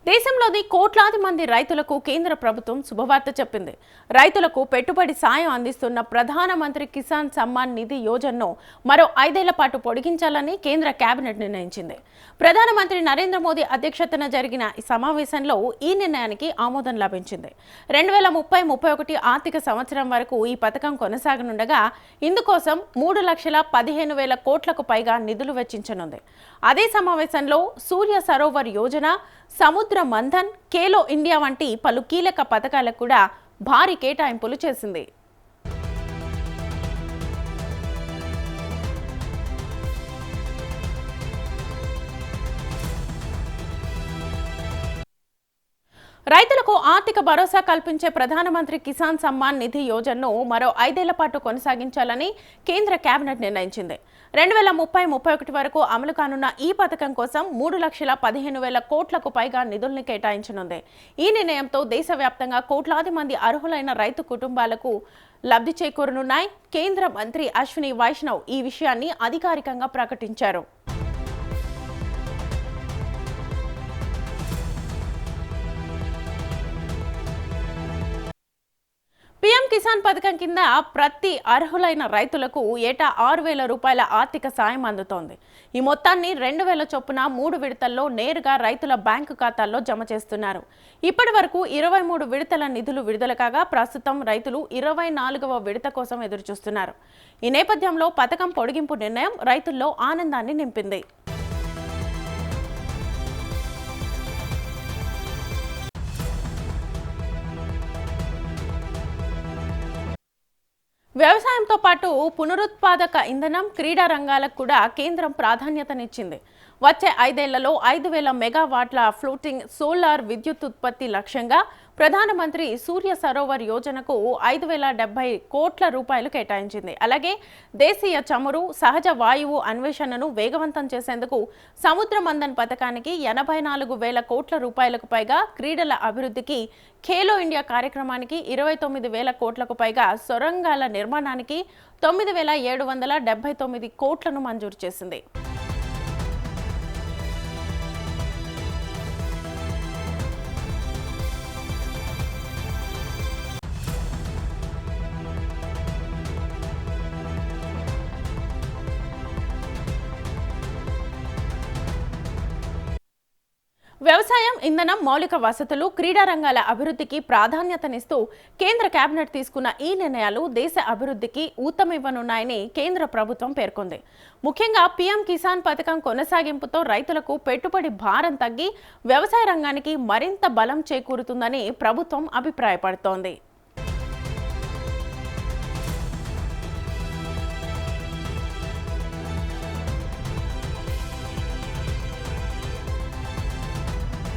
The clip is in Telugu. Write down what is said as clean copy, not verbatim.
దేశంలోని కోట్లాది మంది రైతులకు కేంద్ర ప్రభుత్వం శుభవార్త చెప్పింది. రైతులకు పెట్టుబడి సాయం అందిస్తున్న ప్రధానమంత్రి కిసాన్ సమ్మాన్ నిధి యోజనను మరో 5 ఏళ్ల పాటు పొడిగించాలని కేంద్ర కేబినెట్ నిర్ణయించింది. ప్రధానమంత్రి నరేంద్ర మోదీ అధ్యక్షతన జరిగిన ఈ సమావేశంలో ఈ నిర్ణయానికి ఆమోదం లభించింది. 2030-31 ఆర్థిక సంవత్సరం వరకు ఈ పథకం కొనసాగనుండగా ఇందుకోసం 3,15,000 కోట్లకు పైగా నిధులు వెచ్చించనుంది. అదే సమావేశంలో సూర్య సరోవర్ యోజన, సముద్ర మంథన్, ఖేలో ఇండియా వంటి పలు కీలక పథకాలకు కూడా భారీ కేటాయింపులు చేసింది. రైతులకు ఆర్థిక భరోసా కల్పించే ప్రధానమంత్రి కిసాన్ సమ్మాన్ నిధి యోజనను మరో 5 ఏళ్ల పాటు కొనసాగించాలని కేంద్ర కేబినెట్ నిర్ణయించింది. 2030-31 వరకు అమలు కానున్న ఈ పథకం కోసం 3,15,000 కోట్లకు పైగా నిధుల్ని కేటాయించనుంది. ఈ నిర్ణయంతో దేశవ్యాప్తంగా కోట్లాది మంది అర్హులైన రైతు కుటుంబాలకు లబ్ధి చేకూరనున్నాయి. కేంద్ర మంత్రి అశ్విని వైష్ణవ్ ఈ విషయాన్ని అధికారికంగా ప్రకటించారు. పీఎం కిసాన్ పథకం కింద ప్రతి అర్హులైన రైతులకు ఏటా 6,000 రూపాయల ఆర్థిక సాయం అందుతోంది. ఈ మొత్తాన్ని 2,000 చొప్పున 3 విడతల్లో నేరుగా రైతుల బ్యాంకు ఖాతాల్లో జమ చేస్తున్నారు. ఇప్పటి వరకు 23 విడతల నిధులు విడుదల కాగా ప్రస్తుతం రైతులు 24వ విడత కోసం ఎదురుచూస్తున్నారు. ఈ నేపథ్యంలో పథకం పొడిగింపు నిర్ణయం రైతుల్లో ఆనందాన్ని నింపింది. వ్యవసాయంతో పాటు పునరుత్పాదక ఇంధనం, క్రీడా రంగాలకు కూడా కేంద్రం ప్రాధాన్యతనిచ్చింది. వచ్చే 5 ఏళ్లలో 5,000 మెగావాట్ల ఫ్లోటింగ్ సోలార్ విద్యుత్ ఉత్పత్తి లక్ష్యంగా ప్రధానమంత్రి సూర్య సరోవర్ యోజనకు 5,070 కోట్ల రూపాయలు కేటాయించింది. అలాగే దేశీయ చమురు, సహజ వాయువు అన్వేషణను వేగవంతం చేసేందుకు సముద్ర మంథన్ పథకానికి 84,000 కోట్ల రూపాయలకు పైగా, క్రీడల అభివృద్ధికి ఖేలో ఇండియా కార్యక్రమానికి 29,000 కోట్లకు పైగా, సొరంగాల నిర్మాణానికి 9,779 కోట్లను మంజూరు చేసింది. వ్యవసాయం, ఇంధనం, మౌలిక వసతులు, క్రీడా రంగాల అభివృద్ధికి ప్రాధాన్యతనిస్తూ కేంద్ర కేబినెట్ తీసుకున్న ఈ నిర్ణయాలు దేశ అభివృద్ధికి ఊతమివ్వనున్నాయని కేంద్ర ప్రభుత్వం పేర్కొంది. ముఖ్యంగా పీఎం కిసాన్ పథకం కొనసాగింపుతో రైతులకు పెట్టుబడి భారం తగ్గి వ్యవసాయ రంగానికి మరింత బలం చేకూరుతుందని ప్రభుత్వం అభిప్రాయపడుతోంది.